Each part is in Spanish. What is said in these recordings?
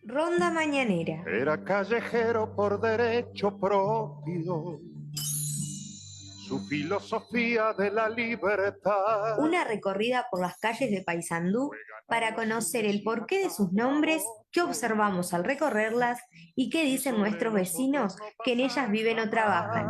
Ronda mañanera. Era callejero por derecho propio, su filosofía de la libertad. Una recorrida por las calles de Paysandú para conocer el porqué de sus nombres, qué observamos al recorrerlas y qué dicen nuestros vecinos que en ellas viven o trabajan.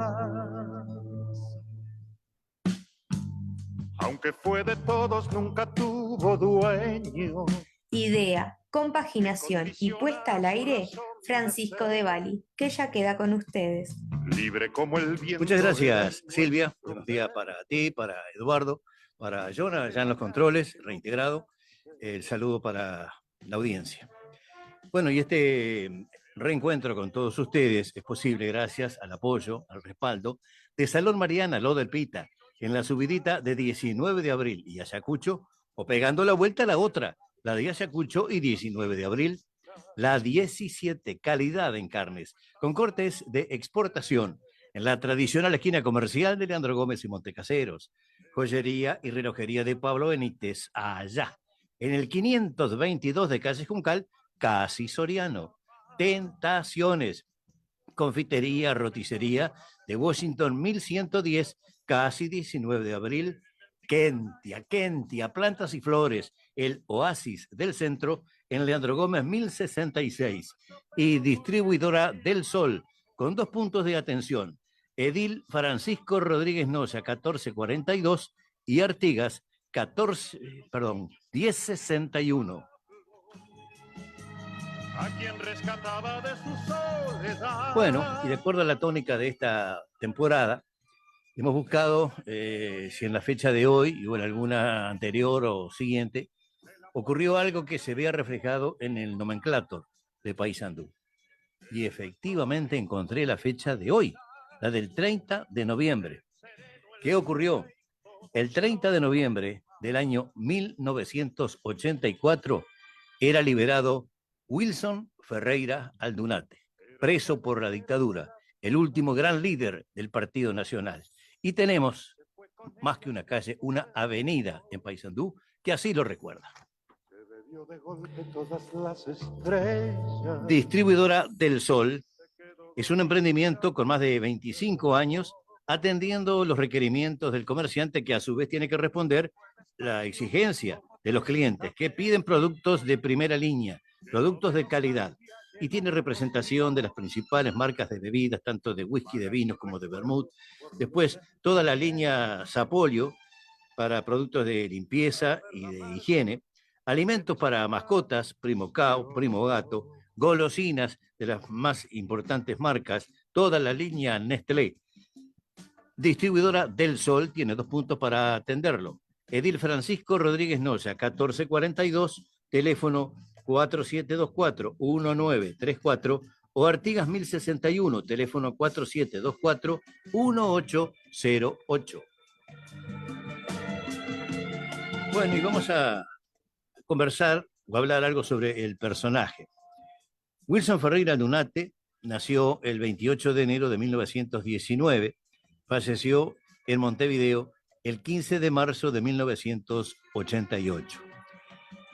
Aunque fue de todos, nunca tuvo dueño. Idea, compaginación y puesta al aire, Francisco de Bali, que ya queda con ustedes. Libre como el viento. Muchas gracias, Silvia. Buenos días para ti, para Eduardo, para Jonah, ya en los controles, reintegrado. El saludo para la audiencia. Bueno, y este reencuentro con todos ustedes es posible gracias al apoyo, al respaldo de Salón Mariana Lo del Pita, en la subidita de 19 de abril y Ayacucho, o pegando la vuelta a la otra, la de Ayacucho y 19 de abril, la 17, calidad en carnes, con cortes de exportación, en la tradicional esquina comercial de Leandro Gómez y Montecaseros, joyería y relojería de Pablo Benítez, allá, en el 522 de calle Juncal, casi Soriano. Tentaciones, confitería, roticería de Washington 1110, casi 19 de abril. Kentia, plantas y flores, el oasis del centro en Leandro Gómez 1066 y distribuidora del Sol con 2 puntos de atención. Edil Francisco Rodríguez Noya 1442 y Artigas 1061. A quien rescataba de su soledad. Bueno, y de acuerdo a la tónica de esta temporada, hemos buscado si en la fecha de hoy o en alguna anterior o siguiente ocurrió algo que se vea reflejado en el nomenclátor de Paysandú. Y efectivamente encontré la fecha de hoy, la del 30 de noviembre. ¿Qué ocurrió? El 30 de noviembre del año 1984 era liberado Wilson Ferreira Aldunate, preso por la dictadura, el último gran líder del Partido Nacional. Y tenemos, más que una calle, una avenida en Paysandú que así lo recuerda. Distribuidora del Sol es un emprendimiento con más de 25 años atendiendo los requerimientos del comerciante que a su vez tiene que responder la exigencia de los clientes que piden productos de primera línea, productos de calidad, y tiene representación de las principales marcas de bebidas, tanto de whisky, de vinos como de vermut. Después, toda la línea Sapolio para productos de limpieza y de higiene, alimentos para mascotas, Primo Cow, Primo Gato, golosinas de las más importantes marcas, toda la línea Nestlé. Distribuidora del Sol tiene 2 puntos para atenderlo. Edil Francisco Rodríguez Noya, 1442, teléfono 4724-1934 o Artigas 1061, teléfono 4724-1808. Bueno, y vamos a conversar o hablar algo sobre el personaje. Wilson Ferreira Aldunate nació el 28 de enero de 1919, falleció en Montevideo el 15 de marzo de 1988.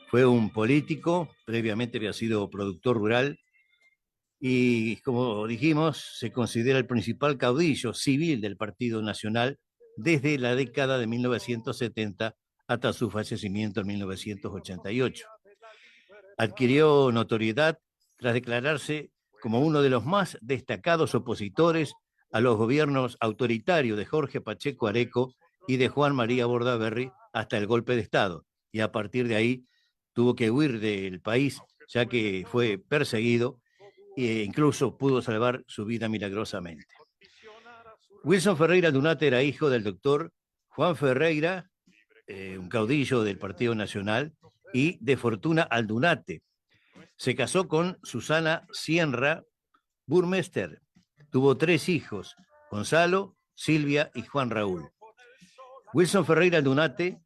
Fue un político, previamente había sido productor rural y, como dijimos, se considera el principal caudillo civil del Partido Nacional desde la década de 1970 hasta su fallecimiento en 1988. Adquirió notoriedad tras declararse como uno de los más destacados opositores a los gobiernos autoritarios de Jorge Pacheco Areco y de Juan María Bordaberry hasta el golpe de Estado. Y a partir de ahí tuvo que huir del país, ya que fue perseguido e incluso pudo salvar su vida milagrosamente. Wilson Ferreira Aldunate era hijo del doctor Juan Ferreira, un caudillo del Partido Nacional, y de Fortuna Aldunate. Se casó con Susana Sienra Burmester. Tuvo 3 hijos, Gonzalo, Silvia y Juan Raúl. Wilson Ferreira Aldunate,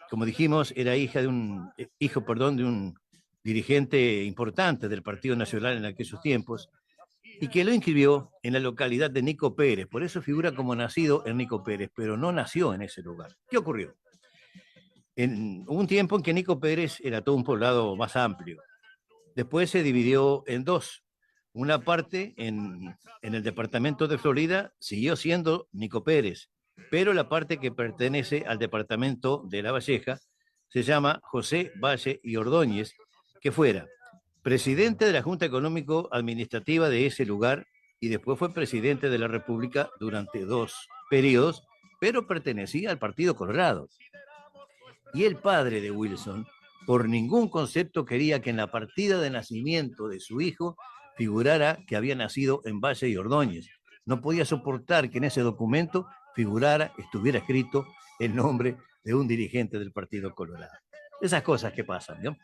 como dijimos, era hijo de un dirigente importante del Partido Nacional en aquellos tiempos, y que lo inscribió en la localidad de Nico Pérez. Por eso figura como nacido en Nico Pérez, pero no nació en ese lugar. ¿Qué ocurrió? Hubo un tiempo en que Nico Pérez era todo un poblado más amplio. Después se dividió en dos. Una parte en el departamento de Florida siguió siendo Nico Pérez, pero la parte que pertenece al departamento de La Valleja se llama José Valle y Ordóñez, que fuera presidente de la Junta Económico-Administrativa de ese lugar y después fue presidente de la República durante 2 periodos, pero pertenecía al Partido Colorado. Y el padre de Wilson, por ningún concepto, quería que en la partida de nacimiento de su hijo figurara que había nacido en Valle y Ordóñez. No podía soportar que en ese documento estuviera escrito el nombre de un dirigente del Partido Colorado. Esas cosas que pasan, ¿no?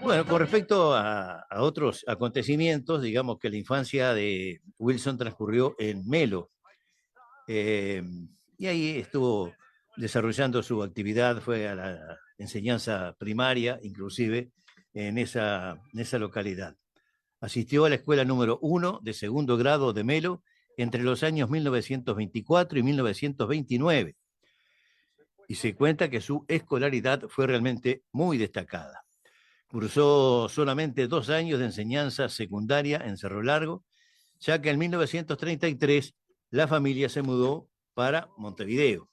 Bueno, con respecto a otros acontecimientos, digamos que la infancia de Wilson transcurrió en Melo, y ahí estuvo desarrollando su actividad, fue a la enseñanza primaria, inclusive en esa localidad. Asistió a la escuela número 1 de segundo grado de Melo entre los años 1924 y 1929. Y se cuenta que su escolaridad fue realmente muy destacada. Cursó solamente 2 años de enseñanza secundaria en Cerro Largo, ya que en 1933 la familia se mudó para Montevideo.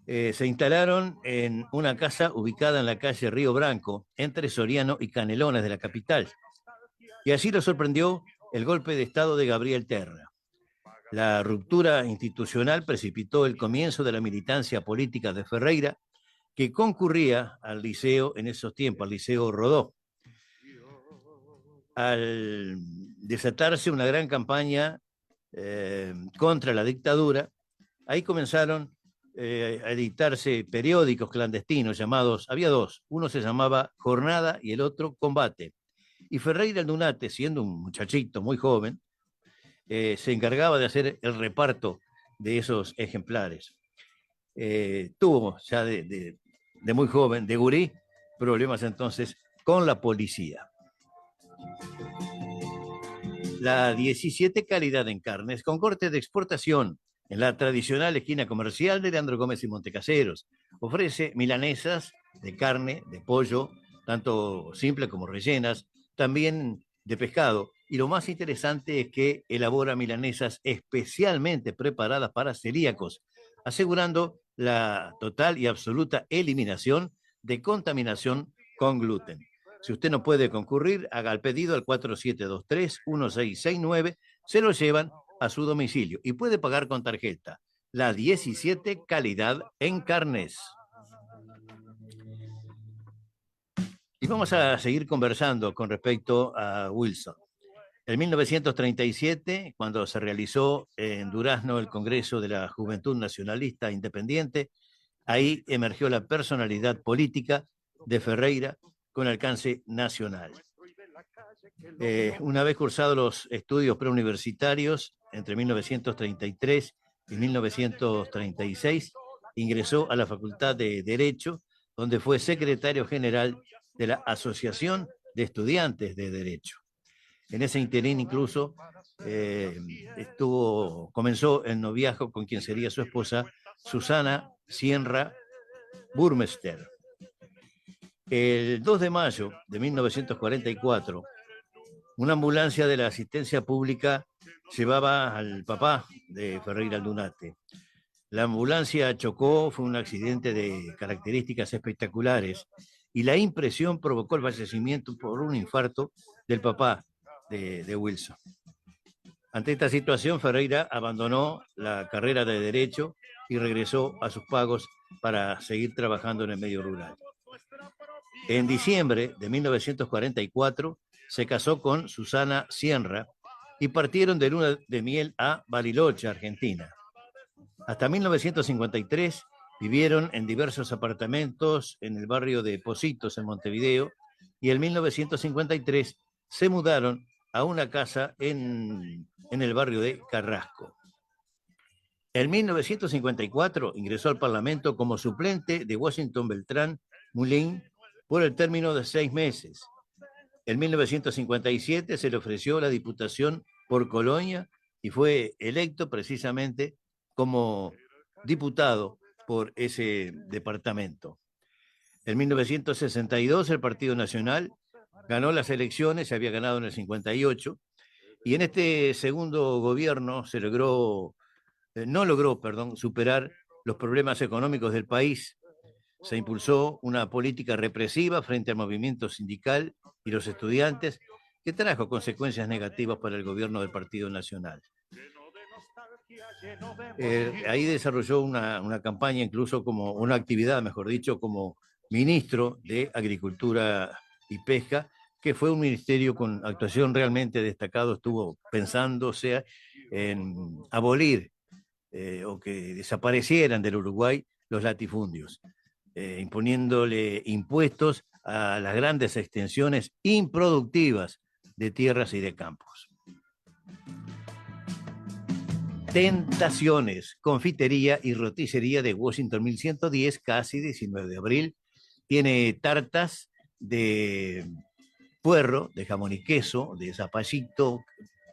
Se instalaron en una casa ubicada en la calle Río Branco, entre Soriano y Canelones de la capital. Y así lo sorprendió el golpe de estado de Gabriel Terra. La ruptura institucional precipitó el comienzo de la militancia política de Ferreira, que concurría al liceo en esos tiempos, al Liceo Rodó. Al desatarse una gran campaña contra la dictadura, ahí comenzaron a editarse periódicos clandestinos llamados, había dos, uno se llamaba Jornada y el otro Combate. Y Ferreira Aldunate, siendo un muchachito muy joven, se encargaba de hacer el reparto de esos ejemplares. Tuvo ya de muy joven, de gurí, problemas entonces con la policía. La 17 calidad en carnes con corte de exportación en la tradicional esquina comercial de Leandro Gómez y Montecaseros. Ofrece milanesas de carne, de pollo, tanto simple como rellenas, también de pescado. Y lo más interesante es que elabora milanesas especialmente preparadas para celíacos, asegurando la total y absoluta eliminación de contaminación con gluten. Si usted no puede concurrir, haga el pedido al 4723-1669, se lo llevan a su domicilio y puede pagar con tarjeta. La 17 calidad en carnes. Y vamos a seguir conversando con respecto a Wilson. En 1937, cuando se realizó en Durazno el Congreso de la Juventud Nacionalista Independiente, ahí emergió la personalidad política de Ferreira con alcance nacional. Una vez cursados los estudios preuniversitarios, entre 1933 y 1936, ingresó a la Facultad de Derecho, donde fue secretario general de la Asociación de Estudiantes de Derecho. En ese interín incluso comenzó el noviazgo con quien sería su esposa, Susana Sierra Burmester. El 2 de mayo de 1944, una ambulancia de la asistencia pública llevaba al papá de Ferreira Aldunate. La ambulancia chocó, fue un accidente de características espectaculares y la impresión provocó el fallecimiento por un infarto del papá de Wilson. Ante esta situación, Ferreira abandonó la carrera de Derecho y regresó a sus pagos para seguir trabajando en el medio rural. En diciembre de 1944 se casó con Susana Sierra y partieron de luna de miel a Bariloche, Argentina. Hasta 1953 vivieron en diversos apartamentos en el barrio de Pocitos, en Montevideo, y en 1953 se mudaron a una casa en el barrio de Carrasco. En 1954 ingresó al Parlamento como suplente de Washington Beltrán Mulín por el término de 6 meses. En 1957 se le ofreció la diputación por Colonia y fue electo precisamente como diputado por ese departamento. En 1962 el Partido Nacional ganó las elecciones, se había ganado en el 58, y en este segundo gobierno no logró, perdón, superar los problemas económicos del país. Se impulsó una política represiva frente al movimiento sindical y los estudiantes, que trajo consecuencias negativas para el gobierno del Partido Nacional. Ahí desarrolló una campaña, incluso como una actividad, mejor dicho, como ministro de Agricultura y Pesca, que fue un ministerio con actuación realmente destacado, estuvo pensándose en abolir o que desaparecieran del Uruguay los latifundios, imponiéndole impuestos a las grandes extensiones improductivas de tierras y de campos. Tentaciones, confitería y roticería de Washington 1110, casi 19 de abril. Tiene tartas de puerro, de jamón y queso, de zapallito,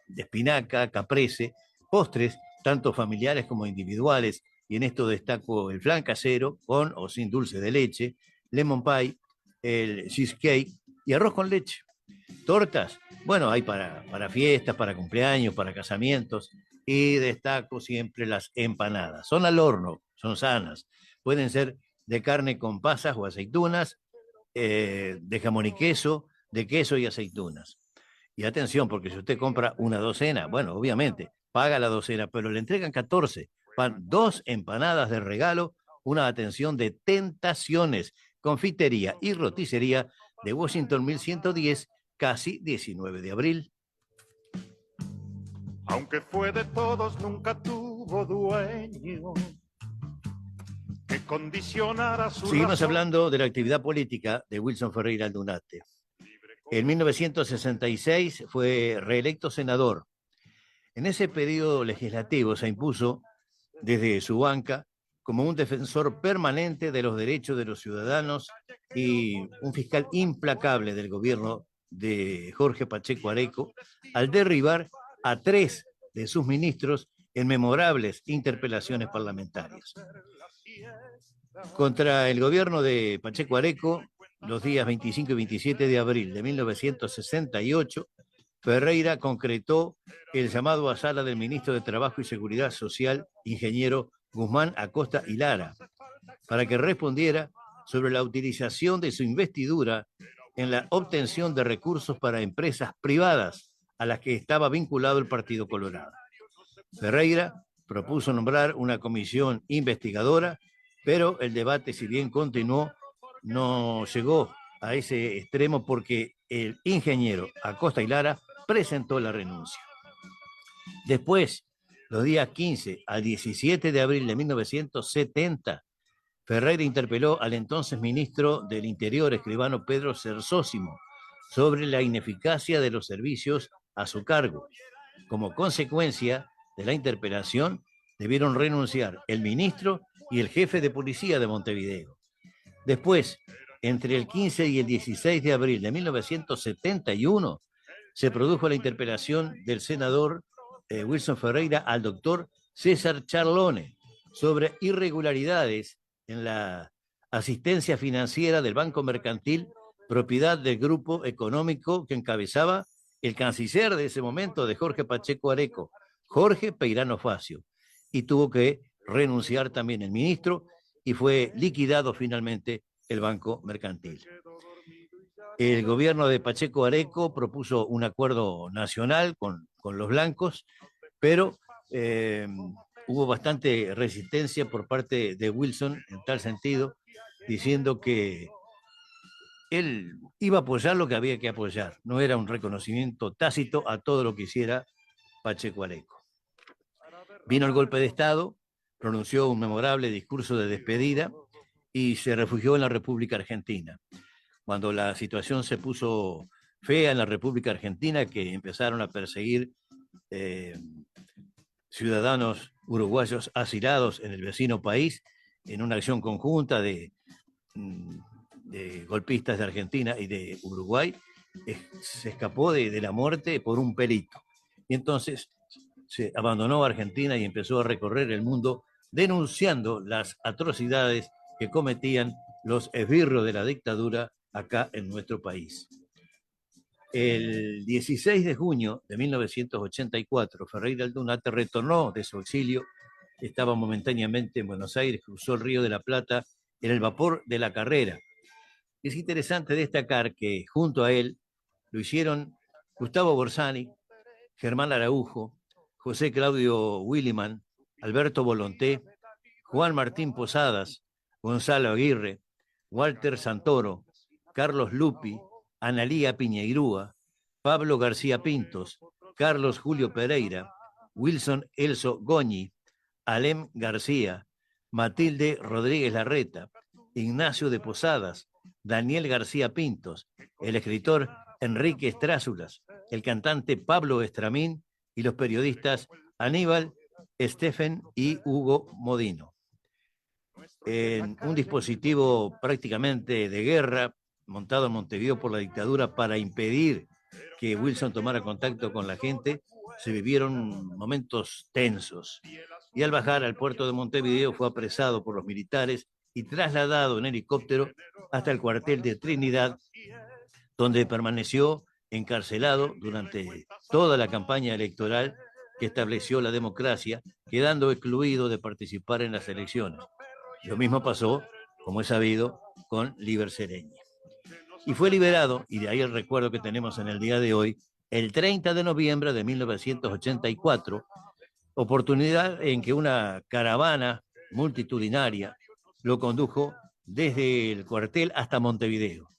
de espinaca, caprese, postres, tanto familiares como individuales, y en esto destaco el flan casero, con o sin dulce de leche, lemon pie, el cheesecake y arroz con leche. Tortas, bueno, hay para fiestas, para cumpleaños, para casamientos, y destaco siempre las empanadas. Son al horno, son sanas, pueden ser de carne con pasas o aceitunas, de jamón y queso, de queso y aceitunas. Y atención, porque si usted compra una docena, bueno, obviamente, paga la docena, pero le entregan 14, van 2 empanadas de regalo, una atención de Tentaciones, confitería y roticería de Washington 1110, casi 19 de abril. Aunque fue de todos, nunca tuvo dueño que condicionara su Seguimos razón. hablando de la actividad política de Wilson Ferreira Aldunate. En 1966 fue reelecto senador. En ese periodo legislativo se impuso desde su banca como un defensor permanente de los derechos de los ciudadanos y un fiscal implacable del gobierno de Jorge Pacheco Areco, al derribar a 3 de sus ministros en memorables interpelaciones parlamentarias. Contra el gobierno de Pacheco Areco, los días 25 y 27 de abril de 1968, Ferreira concretó el llamado a sala del ministro de Trabajo y Seguridad Social, ingeniero Guzmán Acosta y Lara, para que respondiera sobre la utilización de su investidura en la obtención de recursos para empresas privadas a las que estaba vinculado el Partido Colorado. Ferreira propuso nombrar una comisión investigadora, pero el debate, si bien continuó, no llegó a ese extremo porque el ingeniero Acosta y Lara presentó la renuncia. Después, los días 15 al 17 de abril de 1970, Ferreira interpeló al entonces ministro del Interior, escribano Pedro Cersósimo, sobre la ineficacia de los servicios a su cargo. Como consecuencia de la interpelación, debieron renunciar el ministro y el jefe de policía de Montevideo. Después, entre el 15 y el 16 de abril de 1971, se produjo la interpelación del senador Wilson Ferreira al doctor César Charlone sobre irregularidades en la asistencia financiera del Banco Mercantil, propiedad del grupo económico que encabezaba el canciller de ese momento de Jorge Pacheco Areco, Jorge Peirano Facio, y tuvo que renunciar también el ministro y fue liquidado finalmente el Banco Mercantil. El gobierno de Pacheco Areco propuso un acuerdo nacional con los blancos, pero hubo bastante resistencia por parte de Wilson en tal sentido, diciendo que él iba a apoyar lo que había que apoyar, no era un reconocimiento tácito a todo lo que hiciera Pacheco Areco. Vino el golpe de Estado, pronunció un memorable discurso de despedida y se refugió en la República Argentina. Cuando la situación se puso fea en la República Argentina, que empezaron a perseguir ciudadanos uruguayos asilados en el vecino país, en una acción conjunta de golpistas de Argentina y de Uruguay, se escapó de la muerte por un pelito. Y entonces se abandonó Argentina y empezó a recorrer el mundo denunciando las atrocidades que cometían los esbirros de la dictadura acá en nuestro país. El 16 de junio de 1984, Ferreira Aldunate retornó de su exilio, estaba momentáneamente en Buenos Aires, cruzó el Río de la Plata en el vapor de La Carrera. Es interesante destacar que junto a él lo hicieron Gustavo Borsani, Germán Araujo, José Claudio Williman, Alberto Volonté, Juan Martín Posadas, Gonzalo Aguirre, Walter Santoro, Carlos Lupi, Analía Piñeirúa, Pablo García Pintos, Carlos Julio Pereira, Wilson Elso Goñi, Alem García, Matilde Rodríguez Larreta, Ignacio de Posadas, Daniel García Pintos, el escritor Enrique Estrázulas, el cantante Pablo Estramín y los periodistas Aníbal, Stephen y Hugo Modino. En un dispositivo prácticamente de guerra montado en Montevideo por la dictadura para impedir que Wilson tomara contacto con la gente, se vivieron momentos tensos. Y al bajar al puerto de Montevideo fue apresado por los militares y trasladado en helicóptero hasta el cuartel de Trinidad, donde permaneció encarcelado durante toda la campaña electoral que estableció la democracia, quedando excluido de participar en las elecciones. Lo mismo pasó, como es sabido, con Líber Seregni. Y fue liberado, y de ahí el recuerdo que tenemos en el día de hoy, el 30 de noviembre de 1984, oportunidad en que una caravana multitudinaria lo condujo desde el cuartel hasta Montevideo.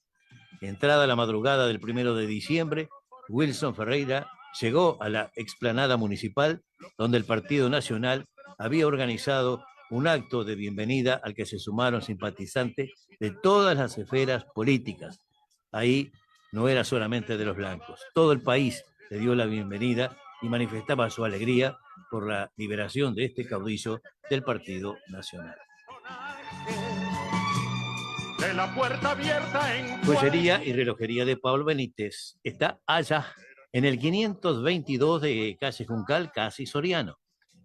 Entrada la madrugada del 1 de diciembre, Wilson Ferreira llegó a la explanada municipal, donde el Partido Nacional había organizado un acto de bienvenida al que se sumaron simpatizantes de todas las esferas políticas. Ahí no era solamente de los blancos, todo el país le dio la bienvenida y manifestaba su alegría por la liberación de este caudillo del Partido Nacional. De la puerta abierta en Joyería y relojería de Pablo Benítez está allá, en el 522 de calle Juncal, casi Soriano.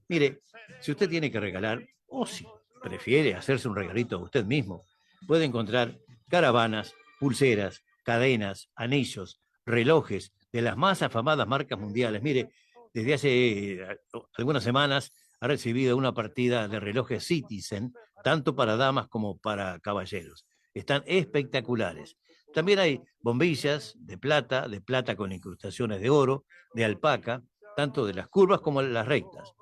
Mire, si usted tiene que regalar, o si prefiere hacerse un regalito a usted mismo, puede encontrar caravanas, pulseras, cadenas, anillos, relojes de las más afamadas marcas mundiales. Mire, desde hace algunas semanas ha recibido una partida de relojes Citizen, tanto para damas como para caballeros. Están espectaculares. También hay bombillas de plata con incrustaciones de oro, de alpaca, tanto de las curvas como de las rectas.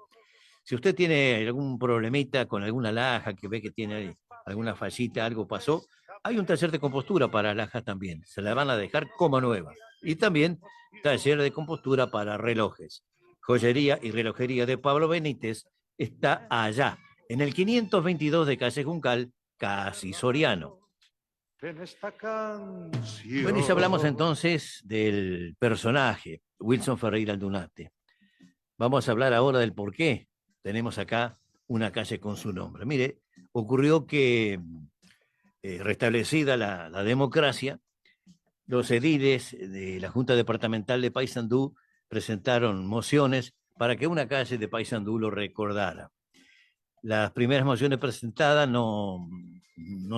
Si usted tiene algún problemita con alguna alhaja, que ve que tiene alguna fallita, algo pasó, hay un taller de compostura para alhajas también. Se la van a dejar como nueva. Y también taller de compostura para relojes. Joyería y relojería de Pablo Benítez está allá, en el 522 de calle Juncal, casi Soriano. en esta canción. Bueno, y si hablamos entonces del personaje, Wilson Ferreira Aldunate. Vamos a hablar ahora del por qué tenemos acá una calle con su nombre. Mire, ocurrió que restablecida la democracia, los ediles de la Junta Departamental de Paysandú presentaron mociones para que una calle de Paysandú lo recordara. Las primeras mociones presentadas no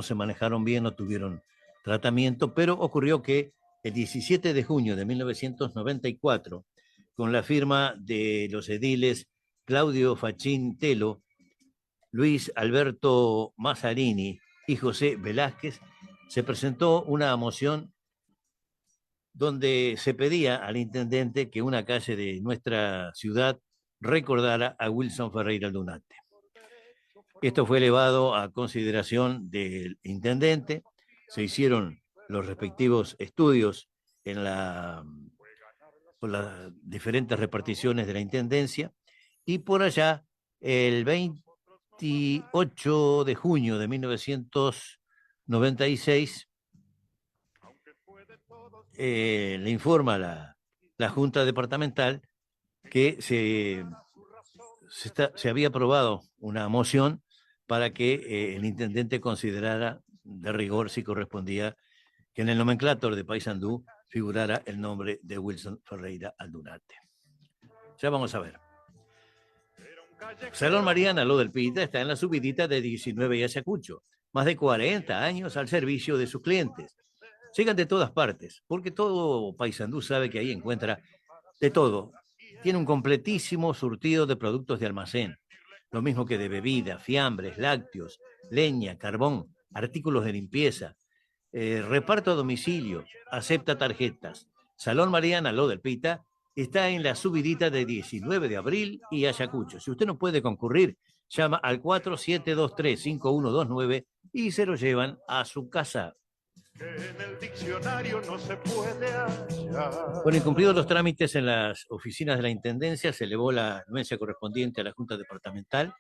se manejaron bien, no tuvieron tratamiento, pero ocurrió que el 17 de junio de 1994, con la firma de los ediles Claudio Fachín Telo, Luis Alberto Mazzarini y José Velázquez, se presentó una moción donde se pedía al intendente que una calle de nuestra ciudad recordara a Wilson Ferreira Aldunate. Esto fue elevado a consideración del intendente, se hicieron los respectivos estudios por las diferentes reparticiones de la intendencia, y por allá, el 28 de junio de 1996, le informa la Junta Departamental que se había aprobado una moción para que el intendente considerara de rigor si correspondía que en el nomenclátor de Paysandú figurara el nombre de Wilson Ferreira Aldunate. Ya vamos a ver. Salón Mariana, lo del Pita, está en la subidita de 19 y Ayacucho. más de 40 años al servicio de sus clientes. Llegan de todas partes, porque todo Paysandú sabe que ahí encuentra de todo. Tiene un completísimo surtido de productos de almacén, lo mismo que de bebida, fiambres, lácteos, leña, carbón, artículos de limpieza, reparto a domicilio, acepta tarjetas. Salón Mariana, lo del Pita, está en la subidita de 19 de abril y Ayacucho. Si usted no puede concurrir, llama al 4723-5129 y se lo llevan a su casa. En el diccionario no se puede hallar. Bueno, y cumplidos los trámites en las oficinas de la Intendencia, se elevó la anuencia correspondiente a la Junta Departamental.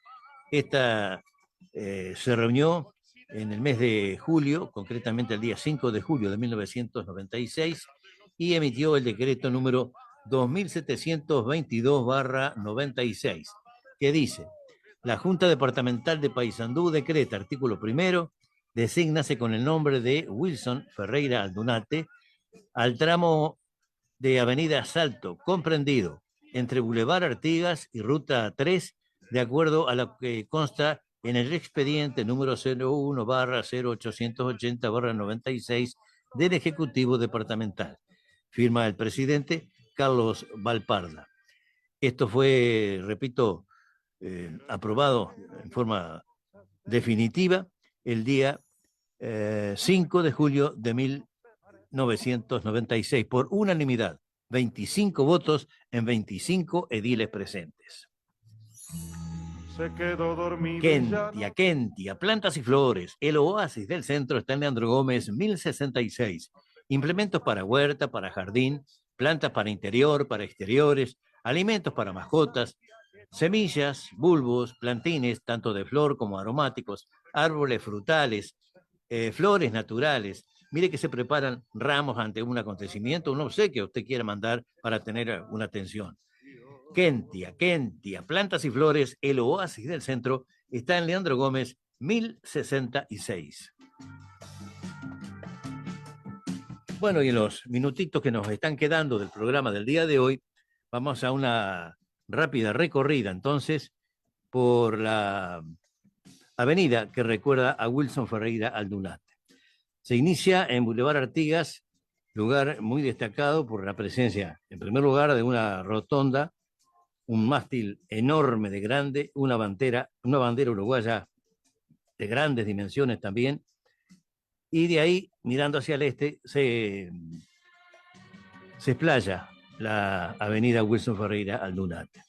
Esta se reunió en el mes de julio, concretamente el día 5 de julio de 1996, y emitió el decreto número 2722/96, que dice: la Junta Departamental de Paysandú decreta, artículo primero, desígnase con el nombre de Wilson Ferreira Aldunate al tramo de Avenida Salto, comprendido entre Boulevard Artigas y Ruta 3, de acuerdo a lo que consta en el expediente número 01/0880/96 del Ejecutivo Departamental. Firma el presidente Carlos Valparda. Esto fue, repito, aprobado en forma definitiva el día 5 de julio de 1996 por unanimidad, 25 votos en 25 ediles presentes. Se quedó dormido. Kentia, plantas y flores. El oasis del centro está en Leandro Gómez, 1066. Implementos para huerta, para jardín, plantas para interior, para exteriores, alimentos para mascotas, semillas, bulbos, plantines, tanto de flor como aromáticos, árboles frutales, flores naturales. Mire que se preparan ramos ante un acontecimiento, un obsequio que usted quiera mandar para tener una atención. Kentia, plantas y flores, el oasis del centro, está en Leandro Gómez, 1066. Bueno, y en los minutitos que nos están quedando del programa del día de hoy, vamos a una rápida recorrida entonces por la avenida que recuerda a Wilson Ferreira Aldunate. Se inicia en Boulevard Artigas, lugar muy destacado por la presencia, en primer lugar, de una rotonda, un mástil enorme de grande, una bandera uruguaya de grandes dimensiones también, y de ahí, mirando hacia el este, se explaya la avenida Wilson Ferreira Aldunate.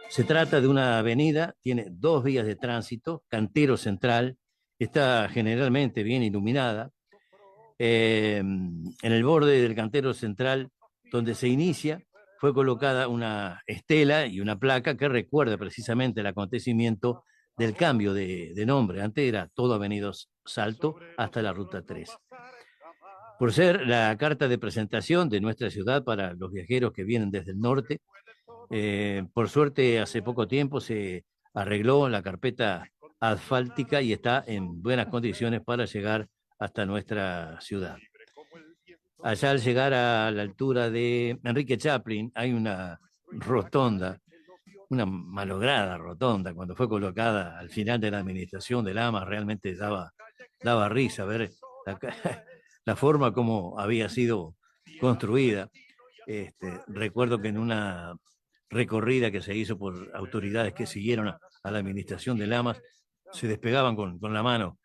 Se trata de una avenida, tiene dos vías de tránsito, Cantero Central, está generalmente bien iluminada. En el borde del Cantero Central, donde se inicia, fue colocada una estela y una placa que recuerda precisamente el acontecimiento del cambio de nombre. Antes era todo Avenida Salto hasta la Ruta 3. Por ser la carta de presentación de nuestra ciudad para los viajeros que vienen desde el norte, por suerte hace poco tiempo se arregló la carpeta asfáltica y está en buenas condiciones para llegar hasta nuestra ciudad. Allá al llegar a la altura de Enrique Chaplin hay una rotonda, una malograda rotonda, cuando fue colocada al final de la administración de Lamas, realmente daba risa ver la forma como había sido construida. Recuerdo que en una recorrida que se hizo por autoridades que siguieron a la administración de Lamas, se despegaban con la mano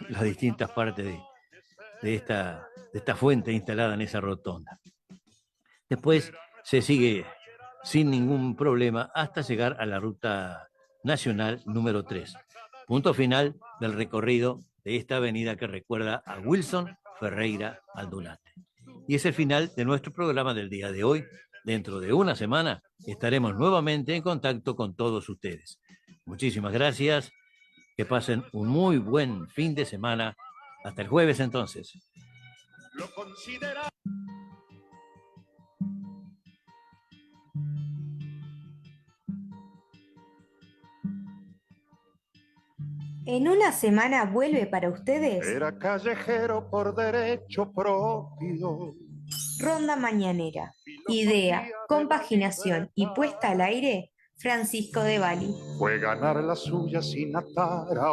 las distintas partes de esta fuente instalada en esa rotonda. Después se sigue sin ningún problema hasta llegar a la ruta nacional número 3. Punto final del recorrido de esta avenida que recuerda a Wilson Ferreira Aldunate. Y es el final de nuestro programa del día de hoy. Dentro de una semana estaremos nuevamente en contacto con todos ustedes. Muchísimas gracias. Que pasen un muy buen fin de semana. Hasta el jueves entonces. Lo considera. En una semana vuelve para ustedes Era callejero por derecho propio. Ronda Mañanera. Idea, compaginación y puesta al aire, Francisco de Bali. Fue ganar la suya sin atar a